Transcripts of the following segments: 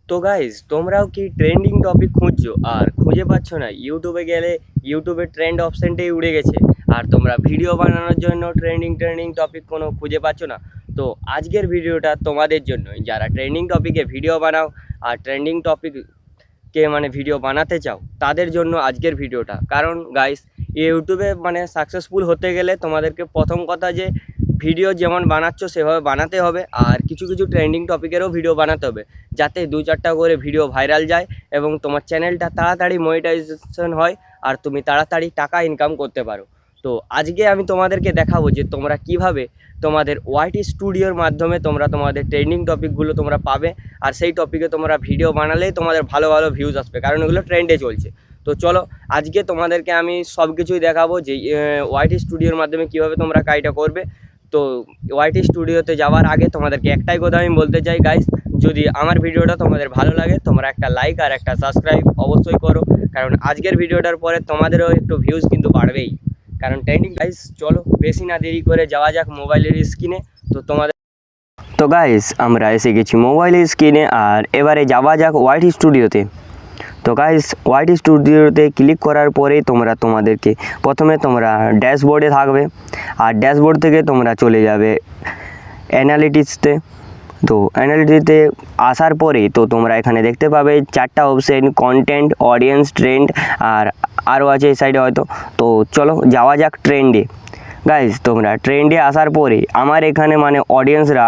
তো গাইজ তোমরাও কি ট্রেন্ডিং টপিক খুঁজছো আর খুঁজে পাচ্ছ না? ইউটিউবে গেলে ইউটিউবে ট্রেন্ড অপশানটাই উড়ে গেছে, আর তোমরা ভিডিও বানানোর জন্য ট্রেন্ডিং টপিক কোনো খুঁজে পাচ্ছ না। তো আজকের ভিডিওটা তোমাদের জন্যই, যারা ট্রেন্ডিং টপিকে ভিডিও বানাও আর ট্রেন্ডিং টপিককে ভিডিও বানাতে চাও, তাদের জন্য আজকের ভিডিওটা। কারণ গাইস, ইউটিউবে সাকসেসফুল হতে গেলে তোমাদেরকে প্রথম কথা যে ভিডিও যেমন বানাচ্ছ সেভাবে বানাতে হবে, আর কিছু কিছু ট্রেন্ডিং টপিকেরও ভিডিও বানাতে হবে, যাতে 2-4টা করে ভিডিও ভাইরাল যায় এবং তোমার চ্যানেলটা তাড়াতাড়ি মনিটাইজেশন হয় আর তুমি তাড়াতাড়ি টাকা ইনকাম করতে পারো। তো আজকে আমি তোমাদেরকে দেখাবো যে তোমরা কিভাবে তোমাদের ওয়াইটি স্টুডিওর মাধ্যমে তোমরা তোমাদের ট্রেন্ডিং টপিকগুলো তোমরা পাবে, আর সেই টপিকে তোমরা ভিডিও বানালেই তোমাদের ভালো ভালো ভিউজ আসবে, কারণ এগুলো ট্রেন্ডে চলছে। তো চলো আজকে তোমাদেরকে আমি সব কিছুই দেখাবো যে ওয়াইটি স্টুডিওর মাধ্যমে কিভাবে তোমরা কাজটা করবে। তো ওয়াইটি স্টুডিওতে যাওয়ার আগে তোমাদেরকে একটাই কথা আমি বলতে চাই গাইস, যদি আমার ভিডিওটা তোমাদের ভালো লাগে তোমরা একটা লাইক আর একটা সাবস্ক্রাইব অবশ্যই করো, কারণ আজকের ভিডিওটার পরে তোমাদেরও একটু ভিউজ কিন্তু বাড়বেই। কারণ ট্রেন্ডিং গাইস, চলো বেশি না দেরি করে যাওয়া যাক মোবাইলের স্ক্রিনে। তো গাইস, আমরা এসে গেছি মোবাইলের স্ক্রিনে, আর এবারে যাওয়া যাক ওয়াইটি স্টুডিওতে। তো গাইস, ওয়াইটি স্টুডিওতে ক্লিক করার পরেই তোমাদেরকে প্রথমে তোমরা ড্যাশবোর্ডে থাকবে, আর ড্যাশবোর্ড থেকে তোমরা চলে যাবে অ্যানালিটিক্সতে। তো অ্যানালিটিক্সতে আসার পরে তো তোমরা এখানে দেখতে পাবে 4টা অপশন: কন্টেন্ট, অডিয়েন্স, ট্রেন্ড, আর আরও আছে এই সাইডে হয়তো। তো চলো যাওয়া যাক ট্রেন্ডে। গাইজ, তোমরা ট্রেন্ডে আসার পরে আমার এখানে অডিয়েন্সরা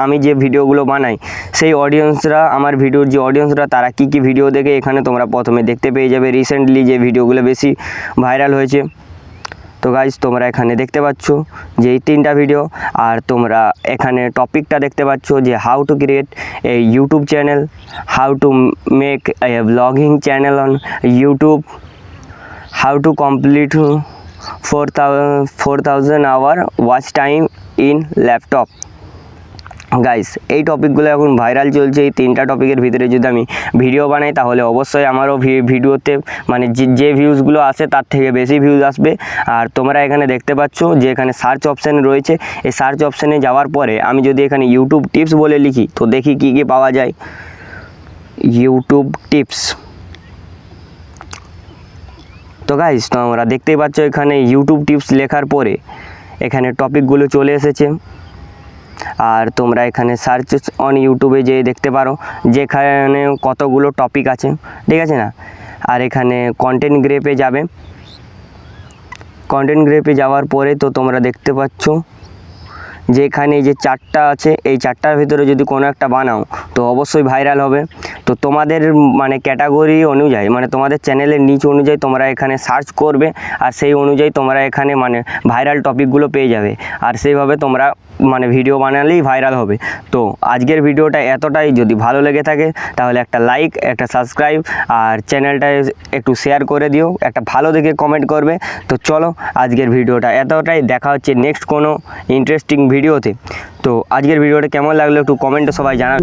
আমি যে ভিডিওগুলো বানাই সেই অডিয়েন্সরা, আমার ভিডিওর যে অডিয়েন্সরা তারা কী কী ভিডিও দেখে এখানে তোমরা প্রথমে দেখতে পেয়ে যাবে। রিসেন্টলি যে ভিডিওগুলো বেশি ভাইরাল হয়েছে, তো গাইজ তোমরা এখানে দেখতে পাচ্ছ যে এই 3টা ভিডিও। আর তোমরা এখানে টপিকটা দেখতে পাচ্ছ যে how to create a YouTube channel, how to make a blogging channel on YouTube, how to complete 4000 hour watch time in laptop. Guys, এই টপিকগুলো এখন ভাইরাল চলছে। এই 3টা টপিকের ভিতরে যদি আমি ভিডিও বানাই তাহলে অবশ্যই আমারও ভিডিওতে যে ভিউজগুলো আসে তার থেকে বেশি ভিউজ আসবে। আর তোমরা এখানে দেখতে পাচ্ছ যে এখানে সার্চ অপশান রয়েছে। এই সার্চ অপশানে যাওয়ার পরে আমি যদি এখানে ইউটিউব টিপস বলে লিখি তো দেখি কী কী পাওয়া যায়। YouTube tips. তো গাইস, তো আমরা দেখতেই পাচ্ছ এখানে ইউটিউব টিপস লেখার পরে এখানে টপিকগুলো চলে এসেছে। আর তোমরা এখানে সার্চ অন ইউটিউবে যেয়ে দেখতে পারো যেখানে কতগুলো টপিক আছে, ঠিক আছে না। আর এখানে কন্টেন্ট গ্রেপে যাবে। কন্টেন্ট গ্রেপে যাওয়ার পরে তো তোমরা দেখতে পাচ্ছ যে এখানে যে 4টা আছে, এই 4টার ভিতরে যদি কোনো একটা বানাও তো অবশ্যই ভাইরাল হবে। তো তোমাদের ক্যাটাগরি অনুযায়ী তোমাদের চ্যানেলের নিচ অনুযায়ী তোমরা এখানে সার্চ করবে, আর সেই অনুযায়ী তোমরা এখানে ভাইরাল টপিকগুলো পেয়ে যাবে, আর সেইভাবে তোমরা ভিডিও বানালেই ভাইরাল হবে। তো আজকের ভিডিওটা এতটাই। যদি ভালো লেগে থাকে তাহলে একটা লাইক, একটা সাবস্ক্রাইব, আর চ্যানেলটায় একটু শেয়ার করে দিও, একটা ভালো দেখে কমেন্ট করবে। তো চলো আজকের ভিডিওটা এতটাই। দেখা হচ্ছে নেক্সট কোনো ইন্টারেস্টিং ভিডিওতে। তো আজকের ভিডিওটা কেমন লাগলো একটু কমেন্টে সবাই জানান।